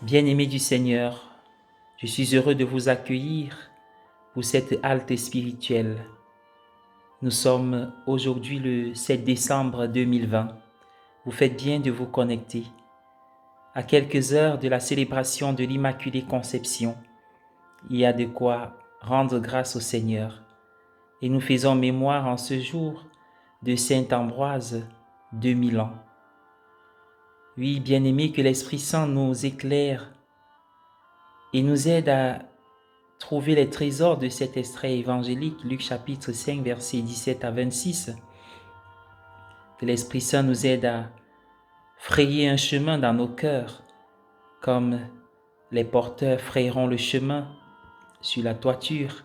Bien-aimés du Seigneur, je suis heureux de vous accueillir pour cette halte spirituelle. Nous sommes aujourd'hui le 7 décembre 2020. Vous faites bien de vous connecter. À quelques heures de la célébration de l'Immaculée Conception, il y a de quoi rendre grâce au Seigneur. Et nous faisons mémoire en ce jour de Saint Ambroise de Milan. Oui, bien-aimés, que l'Esprit Saint nous éclaire et nous aide à trouver les trésors de cet extrait évangélique, Luc chapitre 5, versets 17 à 26. Que l'Esprit Saint nous aide à frayer un chemin dans nos cœurs, comme les porteurs frayeront le chemin sur la toiture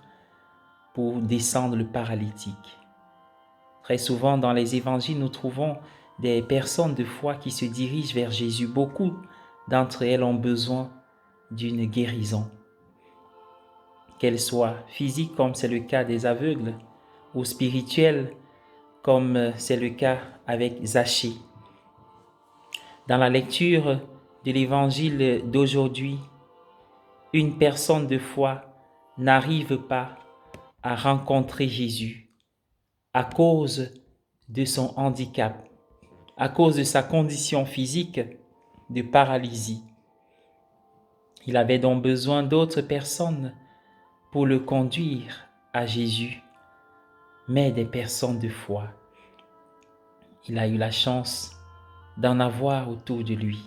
pour descendre le paralytique. Très souvent dans les évangiles, nous trouvons des personnes de foi qui se dirigent vers Jésus. Beaucoup d'entre elles ont besoin d'une guérison, qu'elle soit physique comme c'est le cas des aveugles, ou spirituelle comme c'est le cas avec Zachée. Dans la lecture de l'évangile d'aujourd'hui, une personne de foi n'arrive pas à rencontrer Jésus à cause de son handicap, à cause de sa condition physique de paralysie. Il avait donc besoin d'autres personnes pour le conduire à Jésus, mais des personnes de foi. Il a eu la chance d'en avoir autour de lui.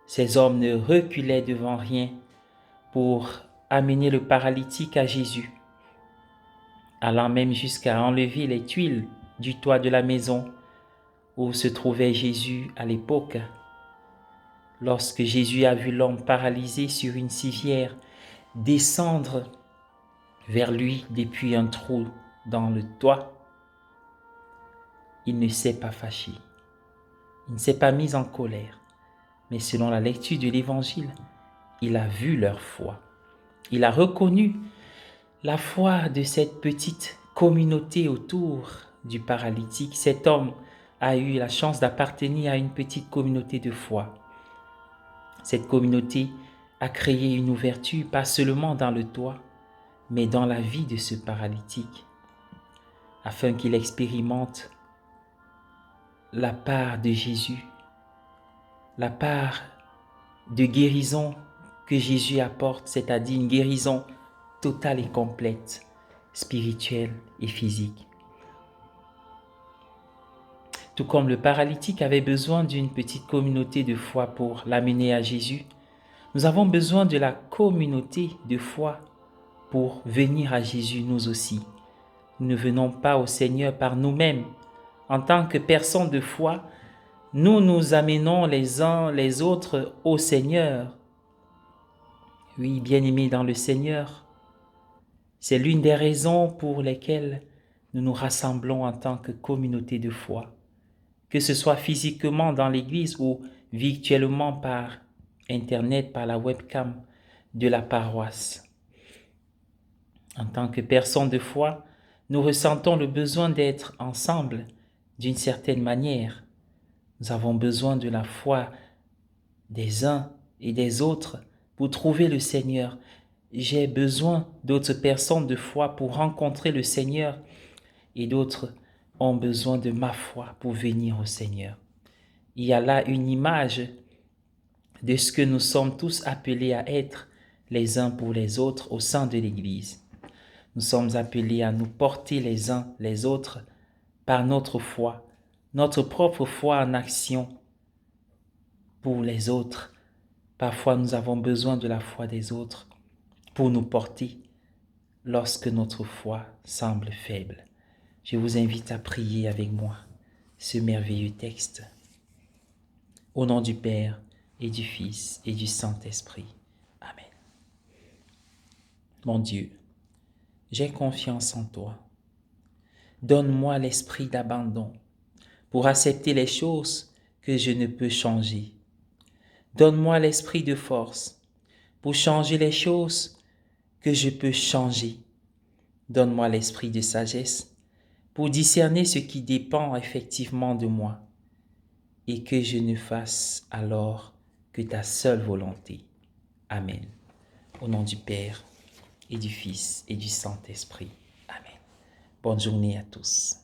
Ces hommes ne reculaient devant rien pour amener le paralytique à Jésus, allant même jusqu'à enlever les tuiles du toit de la maison où se trouvait Jésus à l'époque. Lorsque Jésus a vu l'homme paralysé sur une civière descendre vers lui depuis un trou dans le toit, il ne s'est pas fâché, il ne s'est pas mis en colère, mais selon la lecture de l'Évangile, il a vu leur foi. Il a reconnu la foi de cette petite communauté autour du paralytique. Cet homme a eu la chance d'appartenir à une petite communauté de foi. Cette communauté a créé une ouverture, pas seulement dans le toit, mais dans la vie de ce paralytique, afin qu'il expérimente la part de Jésus, la part de guérison que Jésus apporte, c'est-à-dire une guérison totale et complète, spirituelle et physique. Tout comme le paralytique avait besoin d'une petite communauté de foi pour l'amener à Jésus, nous avons besoin de la communauté de foi pour venir à Jésus nous aussi. Nous ne venons pas au Seigneur par nous-mêmes. En tant que personnes de foi, nous nous amenons les uns les autres au Seigneur. Oui, bien-aimés dans le Seigneur, c'est l'une des raisons pour lesquelles nous nous rassemblons en tant que communauté de foi, que ce soit physiquement dans l'église ou virtuellement par Internet, par la webcam de la paroisse. En tant que personnes de foi, nous ressentons le besoin d'être ensemble d'une certaine manière. Nous avons besoin de la foi des uns et des autres pour trouver le Seigneur. J'ai besoin d'autres personnes de foi pour rencontrer le Seigneur et d'autres ont besoin de ma foi pour venir au Seigneur. Il y a là une image de ce que nous sommes tous appelés à être les uns pour les autres au sein de l'Église. Nous sommes appelés à nous porter les uns les autres par notre foi, notre propre foi en action pour les autres. Parfois, nous avons besoin de la foi des autres pour nous porter lorsque notre foi semble faible. Je vous invite à prier avec moi ce merveilleux texte. Au nom du Père et du Fils et du Saint-Esprit. Amen. Mon Dieu, j'ai confiance en toi. Donne-moi l'esprit d'abandon pour accepter les choses que je ne peux changer. Donne-moi l'esprit de force pour changer les choses que je peux changer. Donne-moi l'esprit de sagesse pour discerner ce qui dépend effectivement de moi et que je ne fasse alors que ta seule volonté. Amen. Au nom du Père et du Fils et du Saint-Esprit. Amen. Bonne journée à tous.